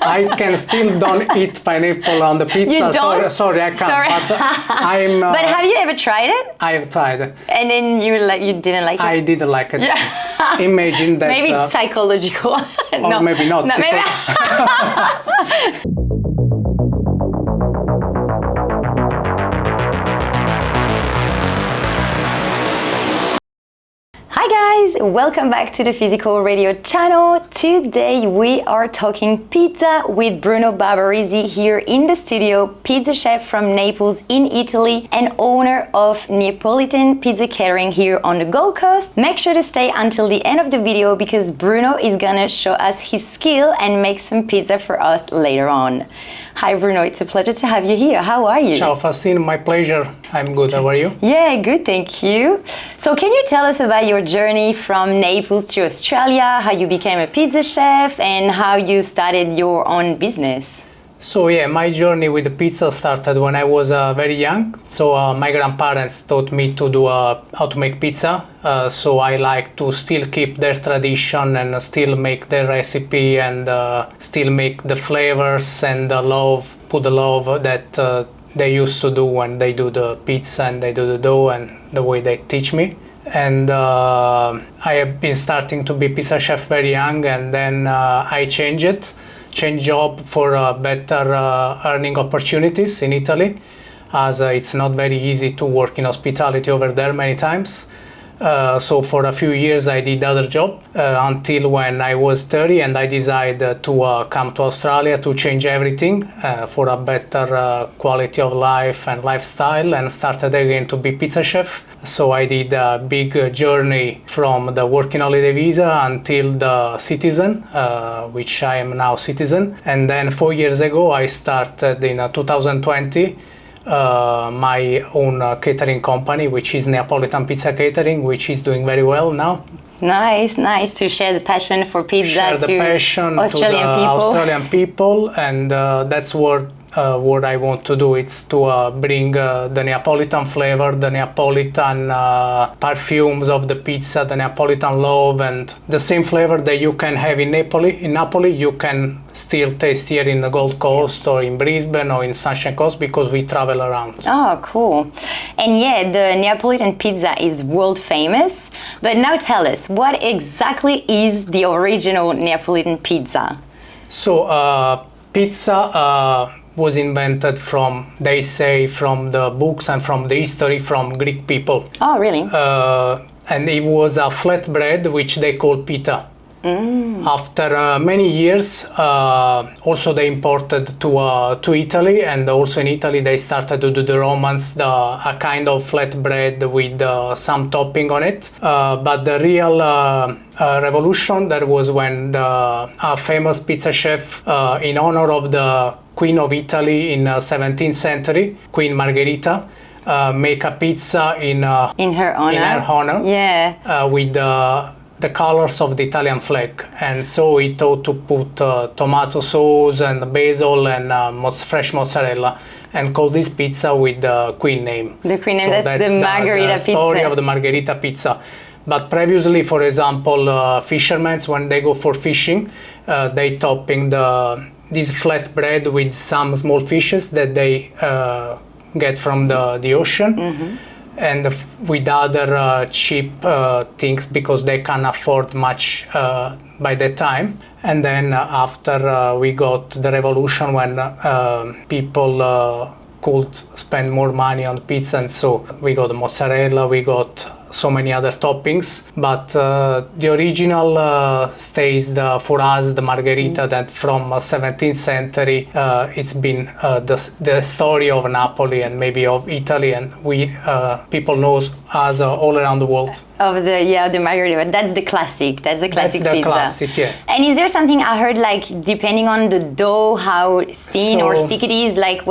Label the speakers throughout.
Speaker 1: I can still don't eat pineapple on the pizza.
Speaker 2: You don't?
Speaker 1: Sorry, I can't.
Speaker 2: Sorry.
Speaker 1: But I'm.
Speaker 2: But have you ever tried it?
Speaker 1: I have tried it.
Speaker 2: And then you didn't like it?
Speaker 1: I didn't like it.
Speaker 2: Yeah.
Speaker 1: Imagine that.
Speaker 2: Maybe it's psychological.
Speaker 1: Or maybe not.
Speaker 2: No, maybe. Hi guys, welcome back to the Physical Radio channel. Today we are talking pizza with Bruno Barbarisi here in the studio, pizza chef from Naples in Italy and owner of Neapolitan Pizza Catering here on the Gold Coast. Make sure to stay until the end of the video because Bruno is gonna show us his skill and make some pizza for us later on. Hi Bruno, it's a pleasure to have you here. How are you?
Speaker 1: Ciao Faustine, my pleasure. I'm good, how are you?
Speaker 2: Yeah, good, thank you. So can you tell us about your journey from Naples to Australia, how you became a pizza chef and how you started your own business?
Speaker 1: So yeah, my journey with the pizza started when I was very young. So my grandparents taught me to do how to make pizza. So I like to still keep their tradition and still make their recipe and still make the flavors and the love, put the love that they used to do when they do the pizza and they do the dough and the way they teach me. And I have been starting to be pizza chef very young, and then I changed job for better earning opportunities in Italy, as it's not very easy to work in hospitality over there many times. So for a few years I did other job until when I was 30 and I decided to come to Australia to change everything for a better quality of life and lifestyle, and started again to be pizza chef. So I did a big journey from the working holiday visa until the citizen, which I am now citizen. And then 4 years ago I started in 2020 my own catering company, which is Neapolitan Pizza Catering, which is doing very well now.
Speaker 2: Nice to share the passion for pizza
Speaker 1: share the passion
Speaker 2: Australian
Speaker 1: to the
Speaker 2: people.
Speaker 1: Australian people, and that's what I want to do. It's to bring the Neapolitan flavor, the Neapolitan perfumes of the pizza, the Neapolitan love, and the same flavor that you can have in Napoli, you can still taste here in the Gold Coast or in Brisbane or in Sunshine Coast, because we travel around.
Speaker 2: Oh, cool. And yeah, the Neapolitan pizza is world famous. But now tell us, what exactly is the original Neapolitan pizza?
Speaker 1: So pizza was invented from, they say, from the books and from the history from Greek people.
Speaker 2: Oh, really?
Speaker 1: And it was a flatbread which they call pita. After many years, also they imported to Italy, and also in Italy they started to do the Romans, a kind of flatbread with some topping on it. But the real revolution, that was when a famous pizza chef, in honor of the Queen of Italy in 17th century, Queen Margherita, make a pizza in her honor.
Speaker 2: Yeah.
Speaker 1: With the colors of the Italian flag, and so he thought to put tomato sauce and basil and fresh mozzarella, and call this pizza with the Queen name.
Speaker 2: The Queen name,
Speaker 1: so
Speaker 2: that's the Margherita pizza.
Speaker 1: The story of the Margherita pizza. But previously, for example, fishermen, when they go for fishing, they topping this flatbread with some small fishes that they get from the ocean. Mm-hmm. And with other cheap things, because they can't afford much by that time. And then after we got the revolution, when people could spend more money on pizza, and so we got the mozzarella, we got so many other toppings, but the original stays for us the Margherita, that from 17th century it's been the story of Napoli and maybe of Italy, and we people knows us all around the world.
Speaker 2: Of the Margherita, that's the classic. That's the classic pizza.
Speaker 1: Classic, yeah.
Speaker 2: And is there something I heard, like depending on the dough, how thin or thick it is, like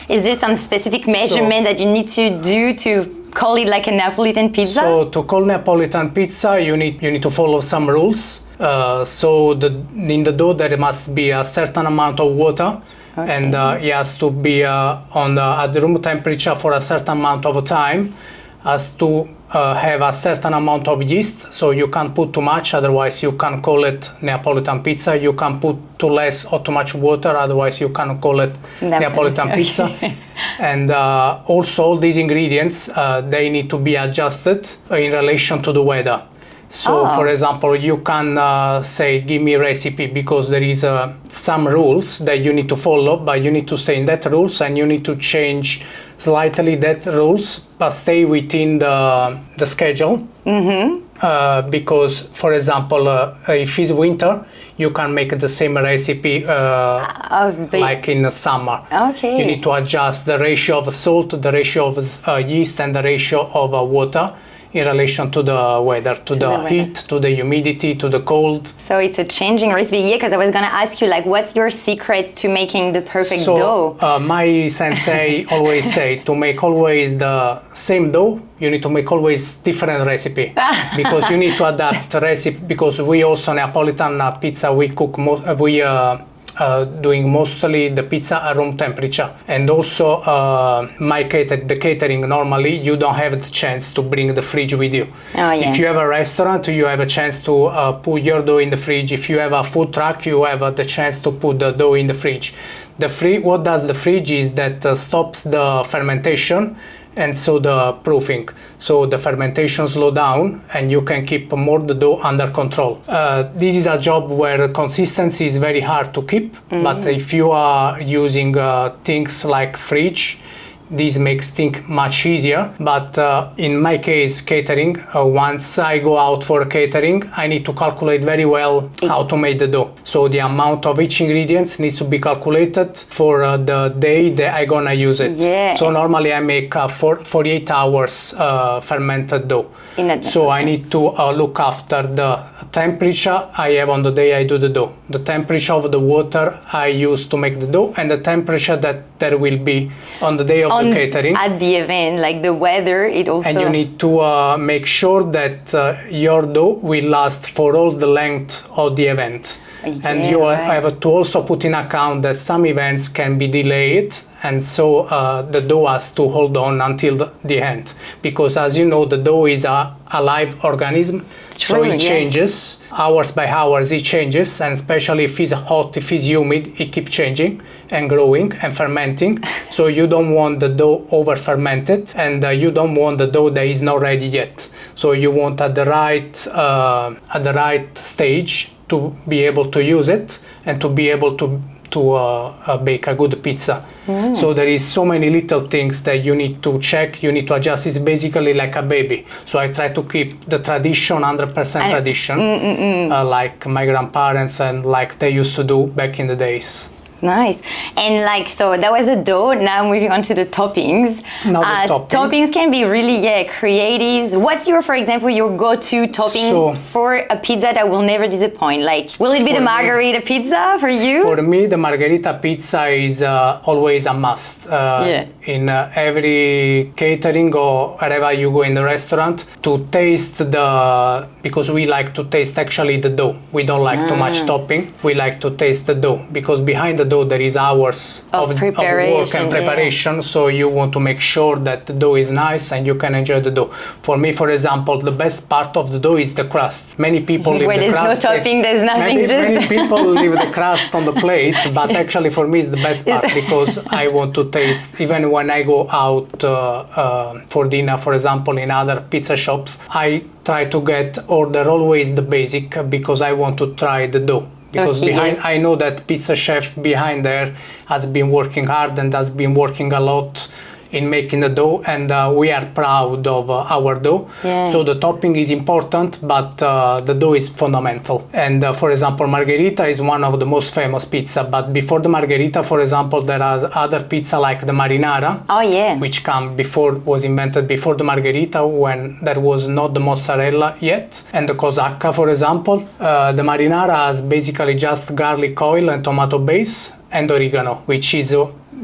Speaker 2: is there some specific measurement that you need to do to call it like a Neapolitan pizza?
Speaker 1: So to call Neapolitan pizza, you need to follow some rules. So in the dough there must be a certain amount of water, okay. And it has to be at the room temperature for a certain amount of time, has to have a certain amount of yeast, so you can't put too much, otherwise you can call it Neapolitan pizza. You can put too less or too much water, otherwise you can call it Neapolitan pizza. And also all these ingredients, they need to be adjusted in relation to the weather. So, for example, you can say, give me a recipe, because there is some rules that you need to follow, but you need to stay in that rules, and you need to change slightly that rules, but stay within the schedule. Because, for example, if it's winter, you can make the same recipe like in the summer.
Speaker 2: Okay.
Speaker 1: You need to adjust the ratio of salt, the ratio of yeast, and the ratio of water in relation to the weather, to the heat, to the humidity, to the cold.
Speaker 2: So it's a changing recipe. Yeah, because I was going to ask you, like, what's your secret to making the perfect dough?
Speaker 1: My sensei always say to make always the same dough, you need to make always different recipe, because you need to adapt the recipe, because we also Neapolitan pizza, we cook, doing mostly the pizza at room temperature. And also the catering, normally you don't have the chance to bring the fridge with you. If you have a restaurant, you have a chance to put your dough in the fridge. If you have a food truck, you have the chance to put the dough in the fridge. What does the fridge is that stops the fermentation, and so the proofing. So the fermentation slow down, and you can keep more the dough under control. This is a job where consistency is very hard to keep, but if you are using things like fridge, this makes things much easier. But in my case, catering, once I go out for catering, I need to calculate very well how to make the dough. So the amount of each ingredient needs to be calculated for the day that I'm gonna use it.
Speaker 2: Yeah.
Speaker 1: So normally I make 48 hours fermented dough. So I need to look after the temperature I have on the day I do the dough, the temperature of the water I use to make the dough, and the temperature that there will be on the day of the catering.
Speaker 2: At the event, like the weather, it also...
Speaker 1: And you need to make sure that your dough will last for all the length of the event. And you have to also put in account that some events can be delayed, and so the dough has to hold on until the end, because as you know, the dough is a live organism. So it changes hours by hours, it changes, and especially if it's hot, if it's humid, it keeps changing and growing and fermenting. So you don't want the dough over fermented, and you don't want the dough that is not ready yet. So you want at the right stage to be able to use it and to be able to bake a good pizza. So there is so many little things that you need to check, you need to adjust. It's basically like a baby. So I try to keep the tradition, 100% tradition, like my grandparents and like they used to do back in the days.
Speaker 2: Nice. And like, so that was a dough. Now moving on to the toppings. Toppings can be really, creative. What's your, for example, your go-to topping for a pizza that will never disappoint? Like, will it be the margherita pizza for you?
Speaker 1: For me, the margherita pizza is always a must. In every catering or wherever you go in the restaurant, to taste because we like to taste actually the dough. We don't like too much topping. We like to taste the dough, because behind the dough there is hours of work and preparation. So you want to make sure that the dough is nice and you can enjoy the dough. For me, for example, the best part of the dough is the crust. Many people leave the crust.
Speaker 2: There's no topping, there's nothing.
Speaker 1: Many people leave the crust on the plate, but actually for me it's the best part, because I want to taste. Even when I go out for dinner, for example, in other pizza shops, I try to order always the basic, because I want to try the dough. Because I know that pizza chef behind there has been working hard and has been working a lot in making the dough, and we are proud of our dough. So the topping is important, but the dough is fundamental. And for example, margherita is one of the most famous pizza, but before the margherita, for example, there are other pizza like the marinara, which was invented before the margherita, when there was not the mozzarella yet. And the cosacca, for example, the marinara has basically just garlic oil and tomato base and oregano, which is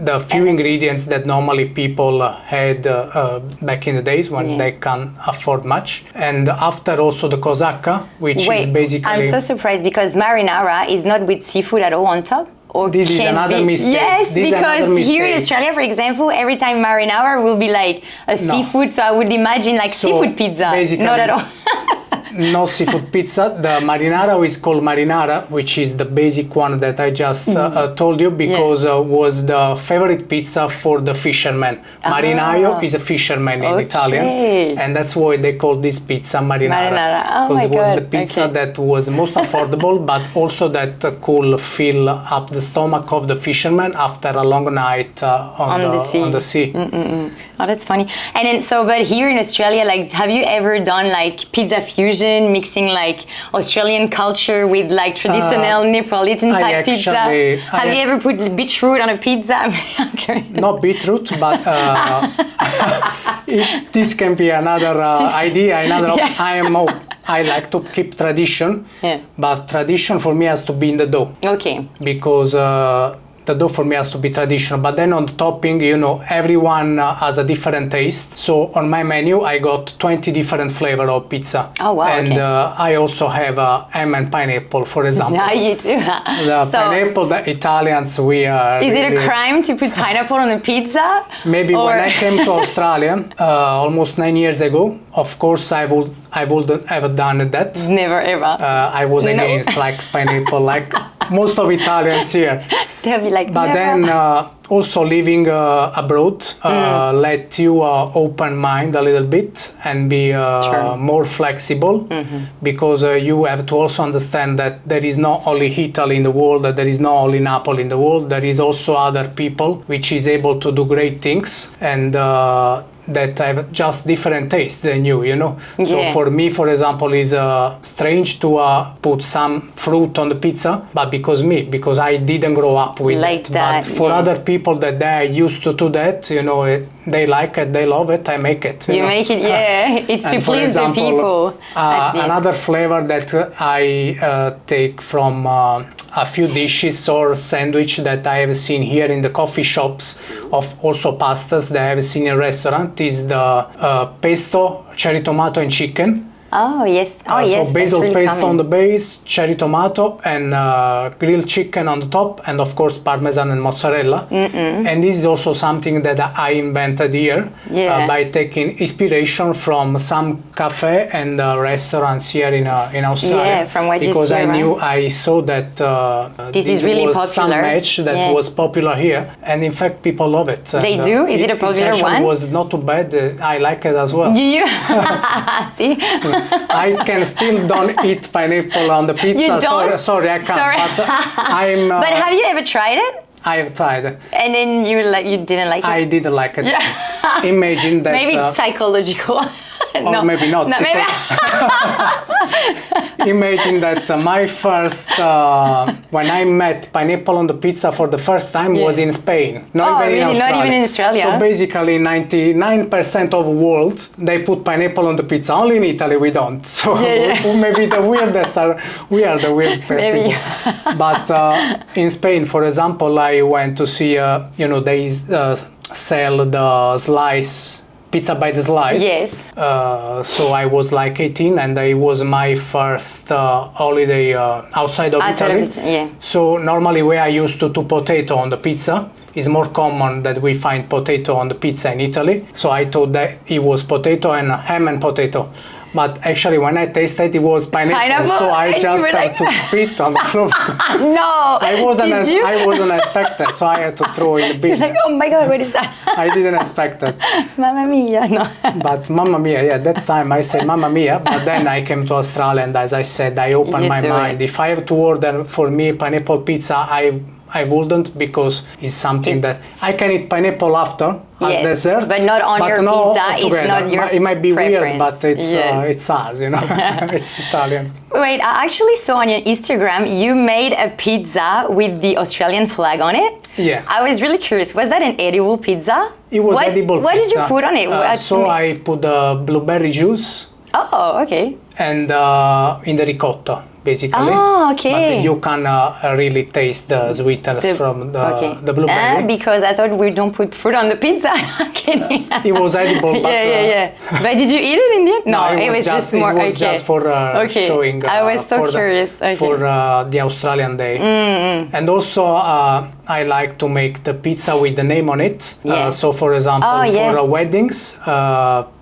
Speaker 1: the few ingredients that normally people had back in the days when they can't afford much. And after also the cosacca, which is basically...
Speaker 2: I'm so surprised, because marinara is not with seafood at all on top. or
Speaker 1: this is
Speaker 2: can
Speaker 1: another
Speaker 2: be.
Speaker 1: mistake.
Speaker 2: Yes,
Speaker 1: This is
Speaker 2: because
Speaker 1: another
Speaker 2: here in
Speaker 1: mistake.
Speaker 2: Australia, for example, every time marinara will be like a seafood, so I would imagine like
Speaker 1: So,
Speaker 2: seafood pizza.
Speaker 1: basically-
Speaker 2: Not at all.
Speaker 1: No seafood pizza. The marinara is called marinara, which is the basic one that I just told you, because was the favorite pizza for the fishermen. Marinaio is a fisherman in Italian, and that's why they call this pizza marinara.
Speaker 2: Marinara. Oh
Speaker 1: because
Speaker 2: my
Speaker 1: it was
Speaker 2: God.
Speaker 1: the pizza
Speaker 2: Okay.
Speaker 1: that was most affordable, but also that could fill up the stomach of the fisherman after a long night on the sea.
Speaker 2: Oh, that's funny. And then, so, but here in Australia, like, have you ever done like pizza fusion, mixing like Australian culture with like traditional Neapolitan type pizza? Have you ever put beetroot on a pizza?
Speaker 1: Not beetroot, but this can be another idea. I like to keep tradition, but tradition for me has to be in the dough.
Speaker 2: Okay.
Speaker 1: Because the dough for me has to be traditional. But then on the topping, you know, everyone has a different taste. So on my menu, I got 20 different flavor of pizza.
Speaker 2: Oh, wow.
Speaker 1: And I also have ham and pineapple, for example.
Speaker 2: Yeah, you do.
Speaker 1: The pineapple, the Italians, we are.
Speaker 2: Is it a crime to put pineapple on a pizza?
Speaker 1: Maybe when I came to Australia almost 9 years ago, of course I wouldn't have done that.
Speaker 2: Never ever.
Speaker 1: I was against like pineapple, like most of Italians here.
Speaker 2: They'll be like,
Speaker 1: but
Speaker 2: never.
Speaker 1: then also living abroad let you open mind a little bit and be more flexible, because you have to also understand that there is not only Italy in the world, that there is not only Naples in the world, there is also other people which is able to do great things, and that have just different taste than you know. So for me, for example, is strange to put some fruit on the pizza, but because I didn't grow up with
Speaker 2: like
Speaker 1: it.
Speaker 2: that,
Speaker 1: but for other people that they are used to do that, you know, they like it, they love it, I make it.
Speaker 2: You make it, it's to please the people.
Speaker 1: Another flavor that I take from a few dishes or sandwich that I have seen here in the coffee shops, of also pastas that I have seen in restaurant, is the pesto, cherry tomato and chicken.
Speaker 2: Oh yes, yes.
Speaker 1: So basil
Speaker 2: really
Speaker 1: paste
Speaker 2: common.
Speaker 1: on the base, cherry tomato, and grilled chicken on the top, and of course parmesan and mozzarella. And this is also something that I invented here by taking inspiration from some cafe and restaurants here in Australia.
Speaker 2: Yeah, from what
Speaker 1: because
Speaker 2: you see,
Speaker 1: I saw that
Speaker 2: this is really
Speaker 1: was
Speaker 2: popular.
Speaker 1: some match that was popular here, and in fact people love it.
Speaker 2: They
Speaker 1: and,
Speaker 2: do? Is it a popular one?
Speaker 1: It was not too bad. I like it as well.
Speaker 2: You see.
Speaker 1: I can still don't eat pineapple on the pizza.
Speaker 2: You don't?
Speaker 1: Sorry, I can't.
Speaker 2: Sorry.
Speaker 1: But I'm.
Speaker 2: But have you ever tried it?
Speaker 1: I have tried it.
Speaker 2: And then you didn't like it?
Speaker 1: I didn't like it.
Speaker 2: Yeah.
Speaker 1: Imagine that.
Speaker 2: Maybe it's psychological.
Speaker 1: Or maybe not.
Speaker 2: No, maybe.
Speaker 1: Imagine that my first, when I met pineapple on the pizza for the first time was in Spain. Not even in Australia.
Speaker 2: Not even in Australia.
Speaker 1: So basically 99% of the world, they put pineapple on the pizza. Only in Italy we don't. So maybe the weirdest we are the weird people. But in Spain, for example, I went to see, they sell the slice, pizza by the slice.
Speaker 2: Yes.
Speaker 1: So I was like 18, and it was my first holiday outside of Italy. So normally where I used to do potato on the pizza, is more common that we find potato on the pizza in Italy. So I thought that it was potato and ham and potato. But actually, when I tasted, it was pineapple. So I just had to spit on the floor.
Speaker 2: No.
Speaker 1: I wasn't expected, so I had to throw in the bin.
Speaker 2: You're like, oh my God, what is that?
Speaker 1: I didn't expect it.
Speaker 2: Mamma mia, no.
Speaker 1: But Mamma Mia, that time I said Mamma Mia, but then I came to Australia, and as I said, I opened my mind. If I have to order for me pineapple pizza, I wouldn't, because it's something that I can eat pineapple after as dessert,
Speaker 2: but not on your pizza. It's not your
Speaker 1: It might be
Speaker 2: preference.
Speaker 1: weird, but it's us, it's Italians.
Speaker 2: Wait, I actually saw on your Instagram you made a pizza with the Australian flag on it.
Speaker 1: Yeah.
Speaker 2: I was really curious. Was that an edible pizza?
Speaker 1: It was edible pizza.
Speaker 2: What did you put on it?
Speaker 1: I put blueberry juice.
Speaker 2: Oh, okay.
Speaker 1: And in the ricotta, basically.
Speaker 2: Oh, okay.
Speaker 1: But you can really taste the sweetness from the blueberry.
Speaker 2: Because I thought we don't put fruit on the pizza. Kidding.
Speaker 1: It was edible, but
Speaker 2: yeah. But did you eat it in the end? No,
Speaker 1: it was just more. It was just for showing.
Speaker 2: I was so curious.
Speaker 1: For the Australian Day. And also, I like to make the pizza with the name on it. So, for example, for weddings,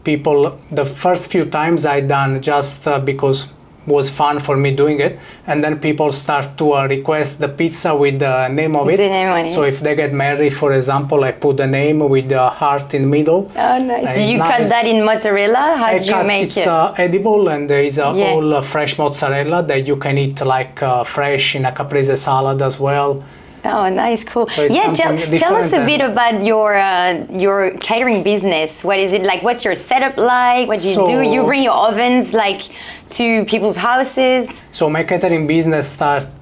Speaker 1: people, the first few times I done just because was fun for me doing it, and then people start to request the pizza with the name of it. So if they get married, for example, I put the name with the heart in the middle.
Speaker 2: Oh, nice. Do you cut that in mozzarella? How do you make it?
Speaker 1: It's edible, and there is all fresh mozzarella that you can eat like fresh in a caprese salad as well.
Speaker 2: Oh, nice, cool.
Speaker 1: So
Speaker 2: tell us a bit about your catering business. What is it like? What's your setup like? What do you do? You bring your ovens like to people's houses? So
Speaker 1: my catering business started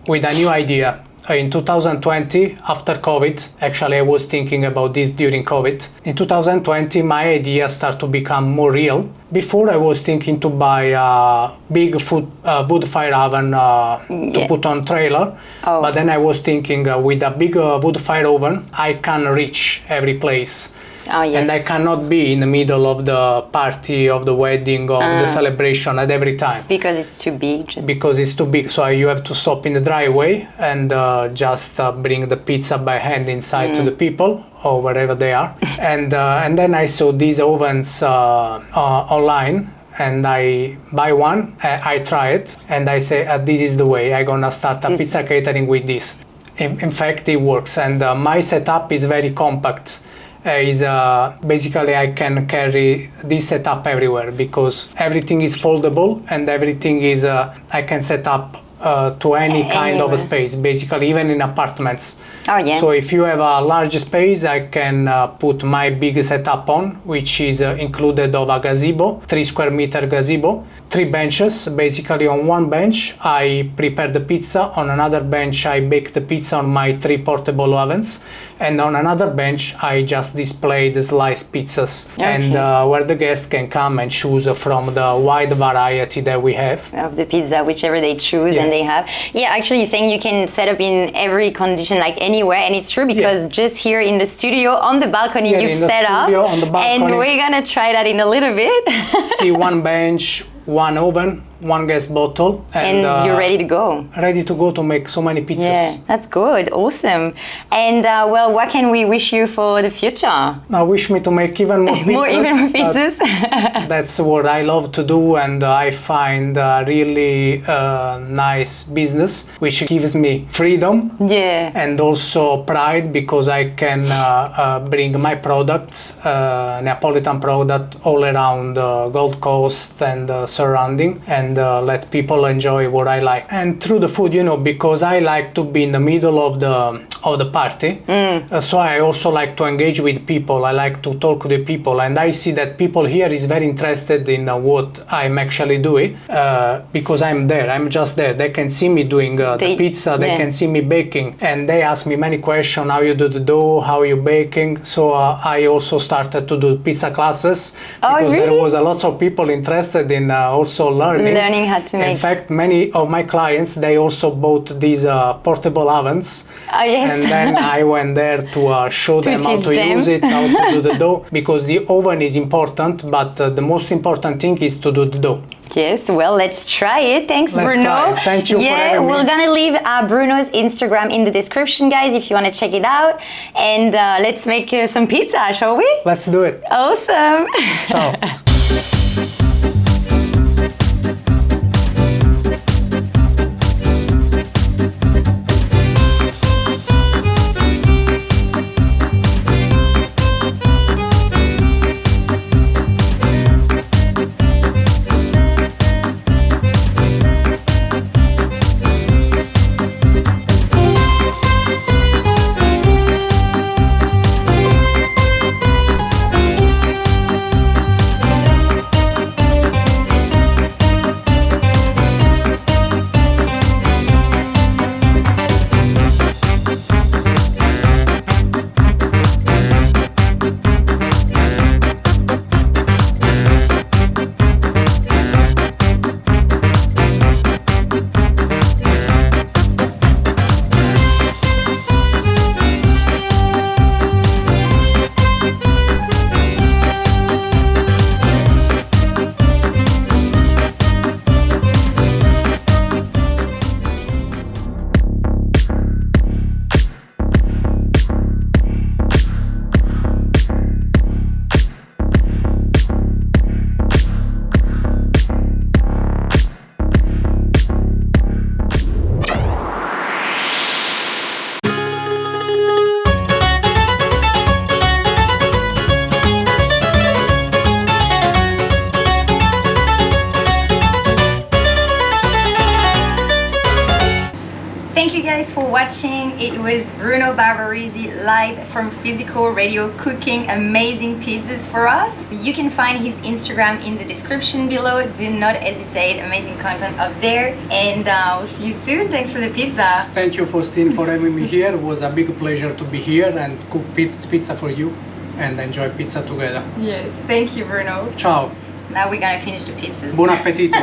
Speaker 1: with a new idea. In 2020, after COVID, actually I was thinking about this during COVID. In 2020, my idea started to become more real. Before I was thinking to buy a big wood fire oven to put on trailer. But then I was thinking with a big wood fire oven, I can reach every place. And I cannot be in the middle of the party, of the wedding, of the celebration at every time.
Speaker 2: Because it's too big?
Speaker 1: Because it's too big, so you have to stop in the driveway and just bring the pizza by hand inside to the people or wherever they are. And then I saw these ovens online, and I buy one, I try it, and I say, this is the way, I'm gonna start a pizza catering with this. In fact, it works, and my setup is very compact. Basically I can carry this setup everywhere because everything is foldable and everything is I can set up to any kind of a space, basically even in apartments. So if you have a large space, I can put my big setup on, which is included of a gazebo, 3 square meter gazebo, 3 benches. Basically on one bench I prepare the pizza, on another bench I bake the pizza on my 3 portable ovens, and on another bench I just display the sliced pizzas, and where the guests can come and choose from the wide variety that we have
Speaker 2: of the pizza, whichever they choose. And they have actually you're saying you can set up in every condition, like anywhere, and it's true because just here in the studio on the balcony you've set up, and we're gonna try that in a little bit.
Speaker 1: See, one bench, one oven, one gas bottle,
Speaker 2: and you're ready to go.
Speaker 1: Ready to go to make so many pizzas.
Speaker 2: Yeah, that's good, awesome. And well, what can we wish you for the future?
Speaker 1: I wish me to make even more pizzas.
Speaker 2: Even more pizzas.
Speaker 1: That's what I love to do, and I find really nice business, which gives me freedom. And also pride, because I can bring my products, Neapolitan product, all around Gold Coast and surrounding, and let people enjoy what I like. And through the food, because I like to be in the middle of the party, so I also like to engage with people. I like to talk with people, and I see that people here is very interested in what I'm actually doing, because I'm there. I'm just there. They can see me doing the pizza. They can see me baking, and they ask me many questions: how you do the dough, how you baking. So I also started to do pizza classes because there was a lot of people interested in also learning how to make. In fact, many of my clients, they also bought these portable ovens. And then I went there to show them how to use it, how to do the dough, because the oven is important, but the most important thing is to do the dough.
Speaker 2: Yes, well, let's try it. Thanks, Bruno.
Speaker 1: Try it. Thank you for having me.
Speaker 2: We're gonna leave Bruno's Instagram in the description, guys, if you want to check it out. And let's make some pizza, shall we?
Speaker 1: Let's do it.
Speaker 2: Awesome.
Speaker 1: Ciao.
Speaker 2: you guys for watching. It was Bruno Barbarisi live from Physical Radio cooking amazing pizzas for us. You can find his Instagram in the description below. Do not hesitate, amazing content up there. And we'll see you soon. Thanks for the pizza.
Speaker 1: Thank you, Faustine, for having me here. It was a big pleasure to be here and cook pizza for you and enjoy pizza together.
Speaker 2: Yes, thank you, Bruno.
Speaker 1: Ciao.
Speaker 2: Now we're gonna finish the pizzas.
Speaker 1: Buon appetito.